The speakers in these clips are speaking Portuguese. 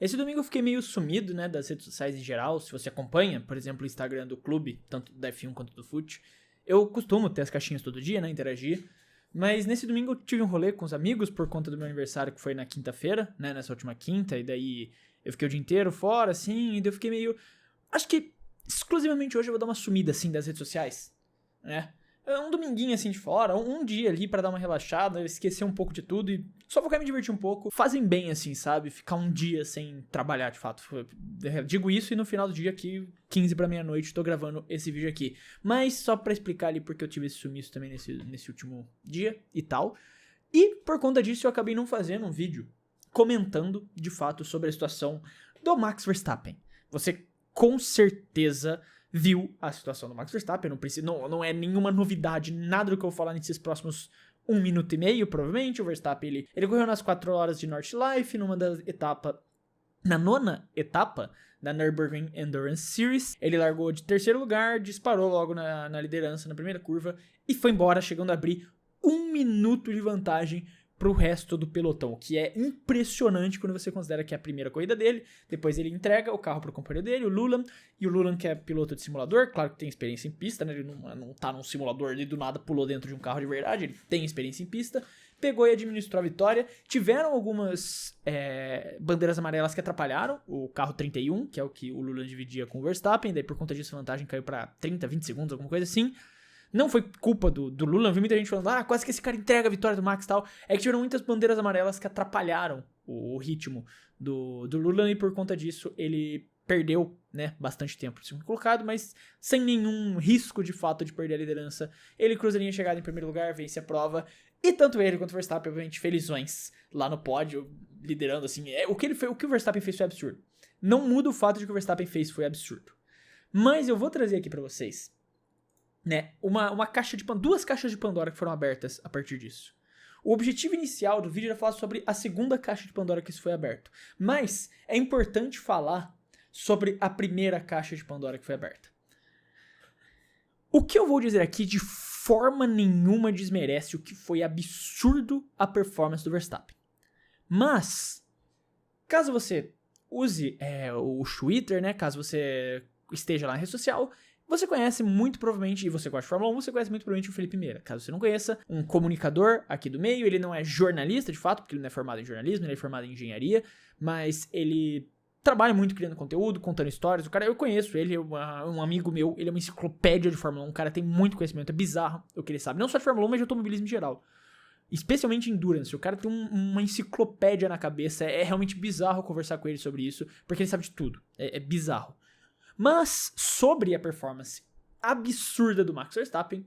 Esse domingo eu fiquei meio sumido, né, das redes sociais em geral. Se você acompanha, por exemplo, o Instagram do clube, tanto da F1 quanto do FUT, eu costumo ter as caixinhas todo dia, né, interagir. Mas nesse domingo eu tive um rolê com os amigos por conta do meu aniversário, que foi na quinta-feira, né, nessa última quinta, e daí eu fiquei o dia inteiro fora, assim, e daí eu fiquei meio... Acho que exclusivamente hoje eu vou dar uma sumida, assim, das redes sociais, né? Um dominguinho, assim, de fora, um dia ali pra dar uma relaxada, esquecer um pouco de tudo e só focar em me divertir um pouco. Fazem bem, assim, sabe? Ficar um dia sem trabalhar, de fato. Eu digo isso e no final do dia aqui, 15 pra meia-noite, tô gravando esse vídeo aqui. Mas só pra explicar ali porque eu tive esse sumiço também nesse último dia e tal. E por conta disso eu acabei não fazendo um vídeo comentando, de fato, sobre a situação do Max Verstappen. Você com certeza viu a situação do Max Verstappen, não é nenhuma novidade, nada do que eu vou falar nesses próximos 1 minuto e meio, provavelmente. O Verstappen, ele correu nas 4 horas de Nordschleife, na nona etapa da Nürburgring Endurance Series. Ele largou de terceiro lugar, disparou logo na liderança na primeira curva e foi embora, chegando a abrir 1 minuto de vantagem pro resto do pelotão, o que é impressionante quando você considera que é a primeira corrida dele. Depois ele entrega o carro pro companheiro dele, o Lulan, e o Lulan, que é piloto de simulador, claro que tem experiência em pista, né, ele não tá num simulador, ele do nada pulou dentro de um carro de verdade, ele tem experiência em pista, pegou e administrou a vitória. Tiveram algumas bandeiras amarelas que atrapalharam o carro 31, que é o que o Lulan dividia com o Verstappen, daí por conta disso a vantagem caiu pra 30, 20 segundos, alguma coisa assim. Não foi culpa do Lulan, vi muita gente falando, quase que esse cara entrega a vitória do Max e tal. É que tiveram muitas bandeiras amarelas que atrapalharam o ritmo do Lulan e por conta disso ele perdeu, né, bastante tempo no segundo colocado, mas sem nenhum risco de fato de perder a liderança. Ele cruza a linha de chegada em primeiro lugar, vence a prova, e tanto ele quanto o Verstappen, obviamente, felizões lá no pódio, liderando assim. O que o Verstappen fez foi absurdo. Não muda o fato de que o Verstappen fez foi absurdo. Mas eu vou trazer aqui pra vocês, né, duas caixas de Pandora que foram abertas a partir disso. O objetivo inicial do vídeo era falar sobre a segunda caixa de Pandora que isso foi aberto, mas é importante falar sobre a primeira caixa de Pandora que foi aberta. O que eu vou dizer aqui de forma nenhuma desmerece o que foi absurdo a performance do Verstappen. Mas, caso você use o Twitter, né, caso você esteja lá na rede social, você conhece muito provavelmente, e você gosta de Fórmula 1, você conhece muito provavelmente o Felipe Meira. Caso você não conheça, um comunicador aqui do meio, ele não é jornalista de fato, porque ele não é formado em jornalismo, ele é formado em engenharia, mas ele trabalha muito criando conteúdo, contando histórias. O cara, eu conheço ele, um amigo meu, ele é uma enciclopédia de Fórmula 1, o cara tem muito conhecimento, é bizarro o que ele sabe. Não só de Fórmula 1, mas de automobilismo em geral. Especialmente Endurance, o cara tem uma enciclopédia na cabeça, é realmente bizarro conversar com ele sobre isso, porque ele sabe de tudo, é bizarro. Mas, sobre a performance absurda do Max Verstappen,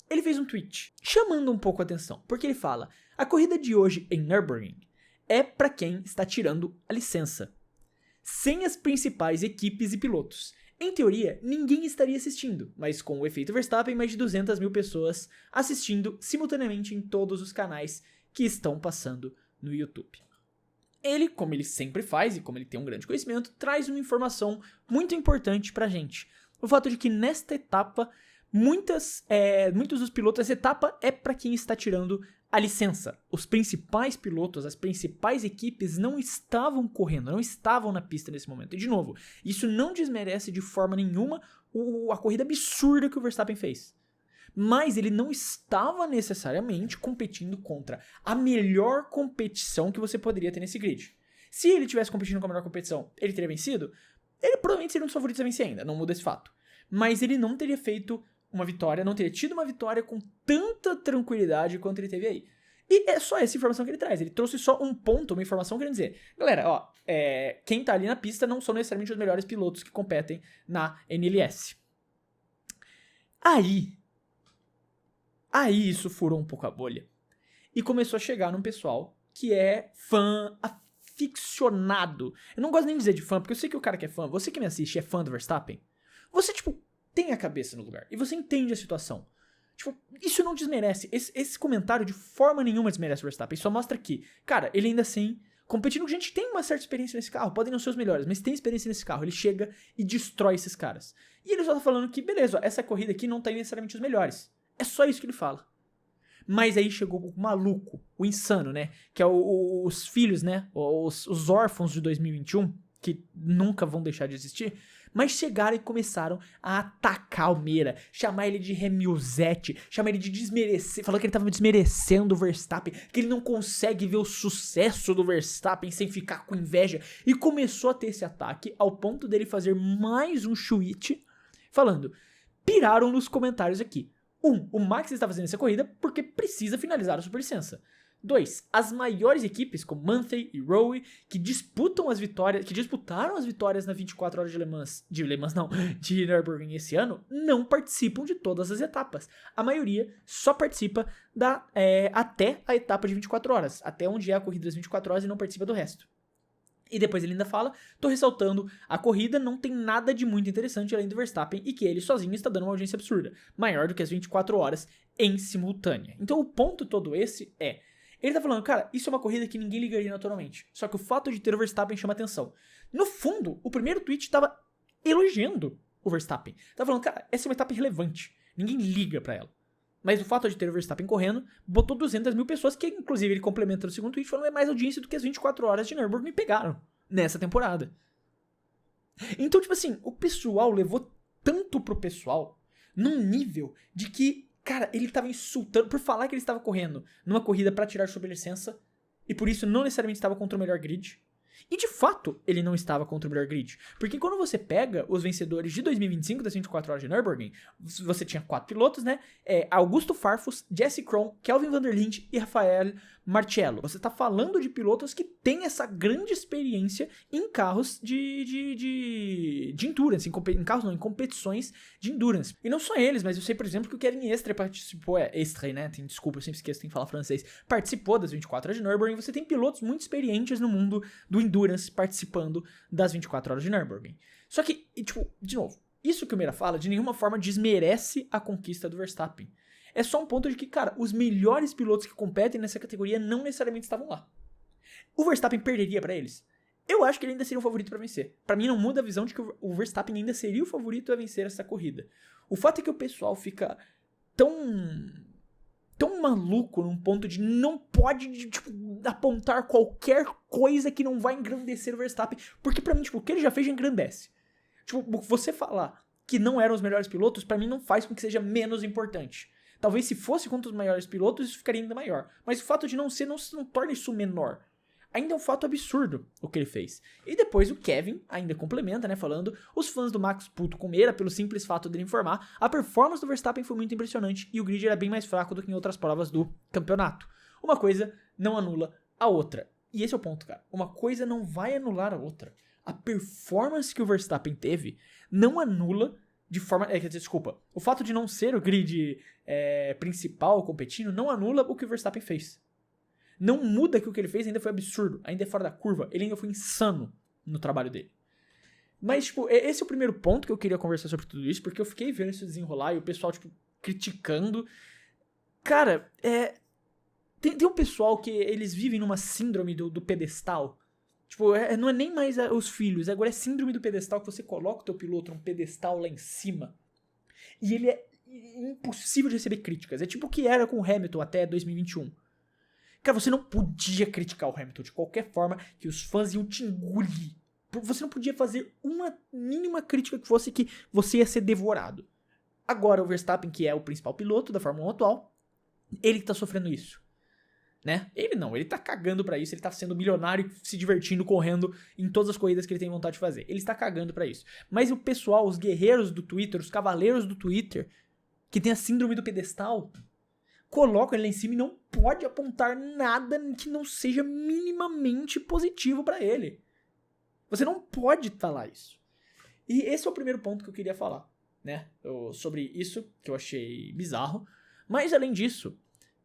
ele fez um tweet chamando um pouco a atenção, porque ele fala: a corrida de hoje em Nürburgring é para quem está tirando a licença, sem as principais equipes e pilotos. Em teoria, ninguém estaria assistindo, mas com o efeito Verstappen, mais de 200 mil pessoas assistindo simultaneamente em todos os canais que estão passando no YouTube. Ele, como ele sempre faz e como ele tem um grande conhecimento, traz uma informação muito importante pra gente. O fato de que nesta etapa, muitos dos pilotos, essa etapa é para quem está tirando a licença. Os principais pilotos, as principais equipes não estavam correndo, não estavam na pista nesse momento. E de novo, isso não desmerece de forma nenhuma a corrida absurda que o Verstappen fez. Mas ele não estava necessariamente competindo contra a melhor competição que você poderia ter nesse grid. Se ele tivesse competindo com a melhor competição, ele teria vencido? Ele provavelmente seria um dos favoritos a vencer ainda, não muda esse fato. Mas ele não teria feito uma vitória, não teria tido uma vitória com tanta tranquilidade quanto ele teve aí. E é só essa informação que ele traz. Ele trouxe só um ponto, uma informação querendo dizer: galera, quem tá ali na pista não são necessariamente os melhores pilotos que competem na NLS. Aí isso furou um pouco a bolha e começou a chegar num pessoal que é fã aficionado. Eu não gosto nem de dizer de fã, porque eu sei que o cara que é fã, você que me assiste é fã do Verstappen, você, tem a cabeça no lugar e você entende a situação. Isso não desmerece. Esse comentário de forma nenhuma desmerece o Verstappen. Só mostra que, cara, ele ainda assim, competindo com gente que tem uma certa experiência nesse carro, podem não ser os melhores, mas tem experiência nesse carro. Ele chega e destrói esses caras. E ele só tá falando que, beleza, essa corrida aqui não tem necessariamente os melhores. É só isso que ele fala. Mas aí chegou o maluco, o insano, né? Que é os filhos, né? Os órfãos de 2021, que nunca vão deixar de existir. Mas chegaram e começaram a atacar o Meira, chamar ele de Remilzete, chamar ele de desmerecer, falou que ele tava desmerecendo o Verstappen, que ele não consegue ver o sucesso do Verstappen sem ficar com inveja, e começou a ter esse ataque ao ponto dele fazer mais um tweet falando: piraram nos comentários aqui. 1. O Max está fazendo essa corrida porque precisa finalizar a superlicença. 2. As maiores equipes, como Manthey e Rowe, que disputaram as vitórias na 24 horas de Nürburgring esse ano, não participam de todas as etapas. A maioria só participa até a etapa de 24 horas, até onde é a corrida das 24 horas e não participa do resto. E depois ele ainda fala: tô ressaltando, a corrida não tem nada de muito interessante além do Verstappen e que ele sozinho está dando uma audiência absurda, maior do que as 24 horas em simultânea. Então o ponto todo esse é: ele tá falando, cara, isso é uma corrida que ninguém ligaria naturalmente. Só que o fato de ter o Verstappen chama atenção. No fundo, o primeiro tweet tava elogiando o Verstappen. Tava falando, cara, essa é uma etapa irrelevante. Ninguém liga pra ela. Mas o fato de ter o Verstappen correndo botou 200 mil pessoas, que inclusive ele complementa no segundo tweet, falando é mais audiência do que as 24 horas de Nürburgring me pegaram nessa temporada. Então, tipo assim, o pessoal levou tanto pro pessoal num nível de que, cara, ele tava insultando por falar que ele estava correndo numa corrida pra tirar superlicença e por isso não necessariamente estava contra o melhor grid. E de fato, ele não estava contra o melhor grid. Porque quando você pega os vencedores de 2025 das 24 horas de Nürburgring, você tinha 4 pilotos, né? Augusto Farfus, Jesse Krohn, Kelvin Van der Linde e Rafael Marcello. Você tá falando de pilotos que têm essa grande experiência em carros de endurance, em competições de endurance. E não só eles, mas eu sei, por exemplo, que o Kevin Estre participou, Estre, né? Desculpa, eu sempre esqueço, tem que falar francês. Participou das 24 horas de Nürburgring. Você tem pilotos muito experientes no mundo do endurance participando das 24 horas de Nürburgring. Só que, tipo, de novo, isso que o Meira fala de nenhuma forma desmerece a conquista do Verstappen. É só um ponto de que, cara, os melhores pilotos que competem nessa categoria não necessariamente estavam lá. O Verstappen perderia pra eles? Eu acho que ele ainda seria o favorito pra vencer. Pra mim não muda a visão de que o Verstappen ainda seria o favorito a vencer essa corrida. O fato é que o pessoal fica tão maluco num ponto de não pode, tipo, apontar qualquer coisa que não vai engrandecer o Verstappen. Porque pra mim, tipo, o que ele já fez já engrandece. Tipo, você falar que não eram os melhores pilotos, pra mim não faz com que seja menos importante. Talvez se fosse contra os maiores pilotos, isso ficaria ainda maior. Mas o fato de não ser não torna isso menor. Ainda é um fato absurdo o que ele fez. E depois o Kevin ainda complementa, né, falando: os fãs do Max puto com Meira pelo simples fato dele informar, a performance do Verstappen foi muito impressionante e o grid era bem mais fraco do que em outras provas do campeonato. Uma coisa não anula a outra. E esse é o ponto, cara. Uma coisa não vai anular a outra. A performance que o Verstappen teve não anula de forma... desculpa. O fato de não ser o grid principal competindo não anula o que o Verstappen fez. Não muda que o que ele fez ainda foi absurdo, ainda é fora da curva, ele ainda foi insano no trabalho dele. Mas, tipo, esse é o primeiro ponto que eu queria conversar sobre tudo isso, porque eu fiquei vendo isso desenrolar e o pessoal, tipo, criticando. Cara, tem um pessoal que eles vivem numa síndrome do pedestal. Tipo, não é nem mais os filhos, agora é síndrome do pedestal, que você coloca o teu piloto num pedestal lá em cima e ele é impossível de receber críticas. É tipo o que era com o Hamilton até 2021. Cara, você não podia criticar o Hamilton de qualquer forma, que os fãs iam te engolir. Você não podia fazer uma mínima crítica que fosse que você ia ser devorado. Agora o Verstappen, que é o principal piloto da Fórmula 1 atual, ele que tá sofrendo isso. Né? Ele tá cagando pra isso, ele tá sendo milionário, se divertindo, correndo em todas as corridas que ele tem vontade de fazer. Ele está cagando pra isso. Mas o pessoal, os guerreiros do Twitter, os cavaleiros do Twitter, que tem a síndrome do pedestal, colocam ele lá em cima e não pode apontar nada que não seja minimamente positivo pra ele. Você não pode falar isso. E esse é o primeiro ponto que eu queria falar, né? Sobre isso, que eu achei bizarro. Mas além disso,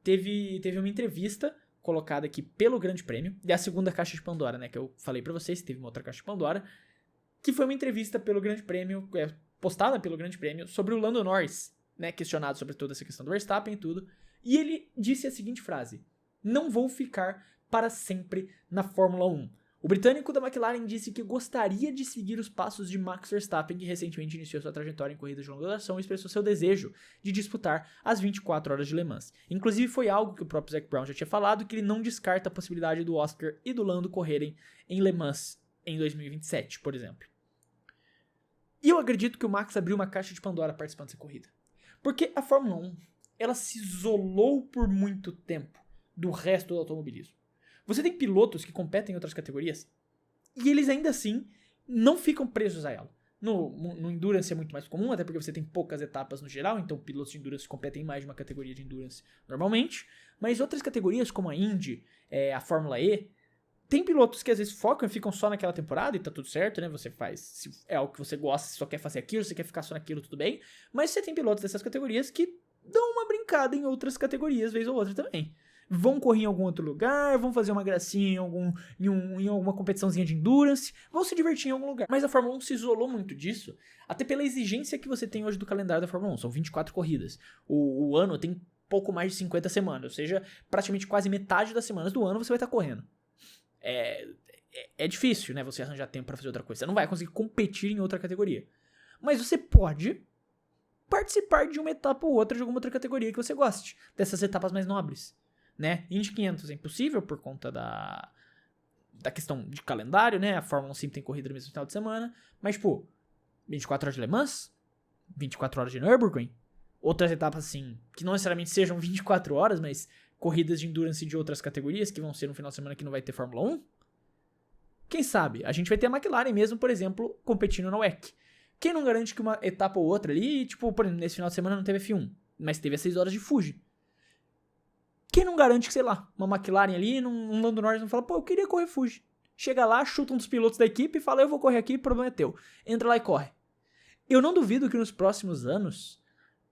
teve uma entrevista colocada aqui pelo Grande Prêmio, e a segunda caixa de Pandora, né, que eu falei pra vocês, teve uma outra caixa de Pandora, que foi uma entrevista pelo Grande Prêmio, postada pelo Grande Prêmio, sobre o Lando Norris, né, questionado sobre toda essa questão do Verstappen e tudo, e ele disse a seguinte frase: não vou ficar para sempre na Fórmula 1. O britânico da McLaren disse que gostaria de seguir os passos de Max Verstappen, que recentemente iniciou sua trajetória em corridas de longa duração e expressou seu desejo de disputar as 24 horas de Le Mans. Inclusive, foi algo que o próprio Zac Brown já tinha falado, que ele não descarta a possibilidade do Oscar e do Lando correrem em Le Mans em 2027, por exemplo. E eu acredito que o Max abriu uma caixa de Pandora participando dessa corrida. Porque a Fórmula 1, ela se isolou por muito tempo do resto do automobilismo. Você tem pilotos que competem em outras categorias e eles ainda assim não ficam presos a ela. No Endurance é muito mais comum, até porque você tem poucas etapas no geral, então pilotos de Endurance competem em mais de uma categoria de Endurance normalmente. Mas outras categorias, como a Indy, a Fórmula E, tem pilotos que às vezes focam e ficam só naquela temporada e tá tudo certo, né? Você faz, se é algo que você gosta, se só quer fazer aquilo, se quer ficar só naquilo, tudo bem. Mas você tem pilotos dessas categorias que dão uma brincada em outras categorias, vez ou outra também. Vão correr em algum outro lugar, vão fazer uma gracinha em alguma competiçãozinha de endurance, vão se divertir em algum lugar. Mas a Fórmula 1 se isolou muito disso, até pela exigência que você tem hoje do calendário da Fórmula 1. São 24 corridas. O ano tem pouco mais de 50 semanas, ou seja, praticamente quase metade das semanas do ano você vai estar correndo. É difícil, né, você arranjar tempo pra fazer outra coisa. Você não vai conseguir competir em outra categoria. Mas você pode participar de uma etapa ou outra de alguma outra categoria que você goste. Dessas etapas mais nobres. Né? Indy 500 é impossível por conta da questão de calendário, né? A Fórmula 1 sempre tem corrida no mesmo final de semana. Mas, 24 horas de Le Mans, 24 horas de Nürburgring, outras etapas assim, que não necessariamente sejam 24 horas, mas corridas de endurance de outras categorias que vão ser no final de semana que não vai ter Fórmula 1. Quem sabe? A gente vai ter a McLaren mesmo, por exemplo, competindo na WEC. Quem não garante que uma etapa ou outra ali, por exemplo, nesse final de semana não teve F1, mas teve as 6 horas de Fuji. Quem não garante que, sei lá, uma McLaren ali, um Lando Norris não fala, eu queria correr Fuji. Chega lá, chuta um dos pilotos da equipe e fala, eu vou correr aqui, o problema é teu. Entra lá e corre. Eu não duvido que nos próximos anos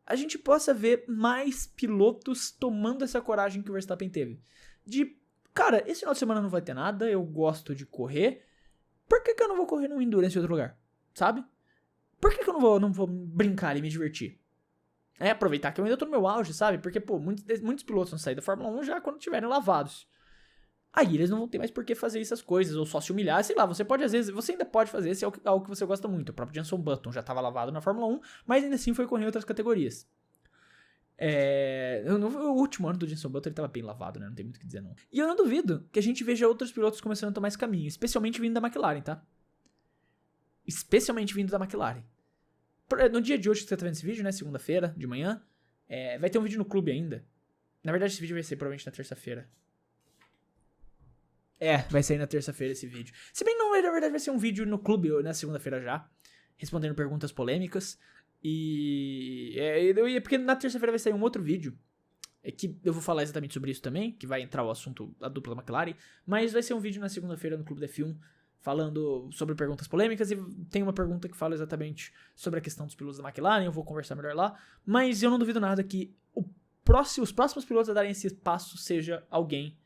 a gente possa ver mais pilotos tomando essa coragem que o Verstappen teve. Cara, esse final de semana não vai ter nada, eu gosto de correr, por que eu não vou correr num Endurance em outro lugar? Sabe? Por que eu não vou brincar e me divertir? Aproveitar que eu ainda tô no meu auge, sabe? Porque, muitos pilotos vão sair da Fórmula 1 já quando estiverem lavados. Aí eles não vão ter mais por que fazer essas coisas, ou só se humilhar, sei lá, você ainda pode fazer se é algo que você gosta muito. O próprio Jenson Button já tava lavado na Fórmula 1, mas ainda assim foi correr em outras categorias. O último ano do Jenson Button ele tava bem lavado, né? Não tem muito o que dizer, não. E eu não duvido que a gente veja outros pilotos começando a tomar esse caminho, especialmente vindo da McLaren, tá? Especialmente vindo da McLaren. No dia de hoje que você tá vendo esse vídeo, né, segunda-feira, de manhã, vai ter um vídeo no clube ainda. Na verdade, esse vídeo vai ser provavelmente na terça-feira. Vai sair na terça-feira esse vídeo. Se bem que, na verdade, vai ser um vídeo no clube na segunda-feira já, respondendo perguntas polêmicas. Porque na terça-feira vai sair um outro vídeo, que eu vou falar exatamente sobre isso também, que vai entrar o assunto da dupla McLaren, mas vai ser um vídeo na segunda-feira no Clube da F1, falando sobre perguntas polêmicas, e tem uma pergunta que fala exatamente sobre a questão dos pilotos da McLaren, eu vou conversar melhor lá, mas eu não duvido nada que os próximos pilotos a darem esse passo seja alguém,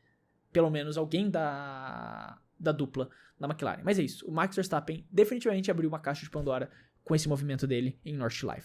pelo menos alguém da dupla da McLaren. Mas é isso, o Max Verstappen definitivamente abriu uma caixa de Pandora com esse movimento dele em Nordschleife.